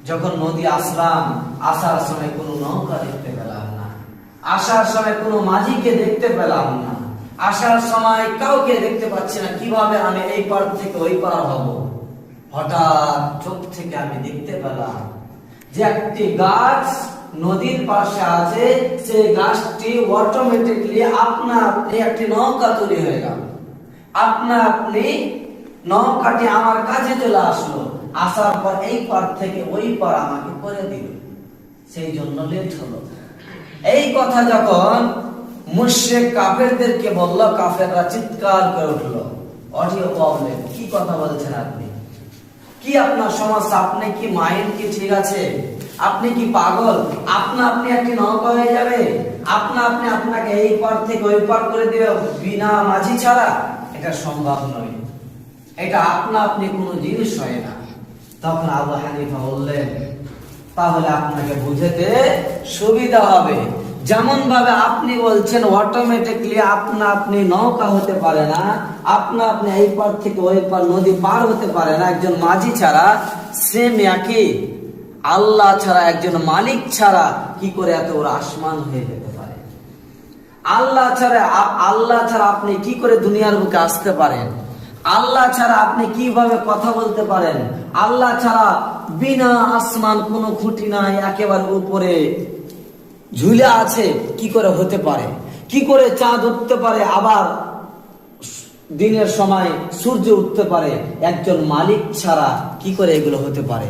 যখন নদী আসলাম, আসার সময় কোনো নৌকা দেখতে পেলাম না, আসার সময় কোনো মাঝিকে দেখতে পেলাম না, আসার সময় কাউকে দেখতে পাচ্ছি না, কিভাবে আমি এই পার থেকে ওই পার হব। হঠাৎ চোখ থেকে আমি দেখতে পেলাম যে একটি গাছ নদীর পাশে আছে, সেই গাছটি অটোমেটিকলি আপনা আপনি একটি নৌকা তৈরি হয়ে গেল। আপনা আপনি নৌকাটি আমার কাছে চলে আসলো, আসার পর এই পার থেকে ওই পার আমাকে করে দিল, সেই জন্য লেট হলো। এই কথা যখন মুশরিক কাফেরদেরকে বলল, কাফেররা চিৎকার করে উঠলো, অডিও প্রবলেম, কি কথা বলছেন আপনি, কি আপনার সমস্যা, আপনি কি মাইন্ড কি ঠিক আছে, আপনি কি পাগল, আপনা আপনি একটি নৌকা হয়ে যাবে, আপনা আপনি আপনাকে এই পার থেকে ওই পার করে দিবে বিনা মাঝি ছাড়া? এটা সম্ভব নয়, এটা আপনা আপনি কোনো জিনিস হয় না। তখন আবু হানিফা বললেন, তাহলে আপনাকে বুঝতে সুবিধা হবে, যেমন ভাবে আপনি বলছেন অটোমেটিকলি আপনা আপনি নৌকা হতে পারে না, আপনা আপনি এই পার থেকে ওই পার নদী পার হতে পারে না একজন মাঝি ছাড়া, সেম একই আল্লাহ ছাড়া, একজন মালিক ছাড়া কি করে এত বড় আসমান হয়ে যেতে পারে? আল্লাহ ছাড়া আপনি কি করে দুনিয়ার বুকে আসতে পারেন? আল্লাহ ছাড়া আপনি কিভাবে কথা বলতে পারেন? আল্লাহ ছাড়া বিনা আসমান, কোনো খুঁটি নাই, একেবারে উপরে ঝুলে আছে, কি করে হতে পারে? কি করে চাঁদ উঠতে পারে, আবার দিনের সময় সূর্য উঠতে পারে? একজন মালিক ছাড়া কি করে এগুলো হতে পারে?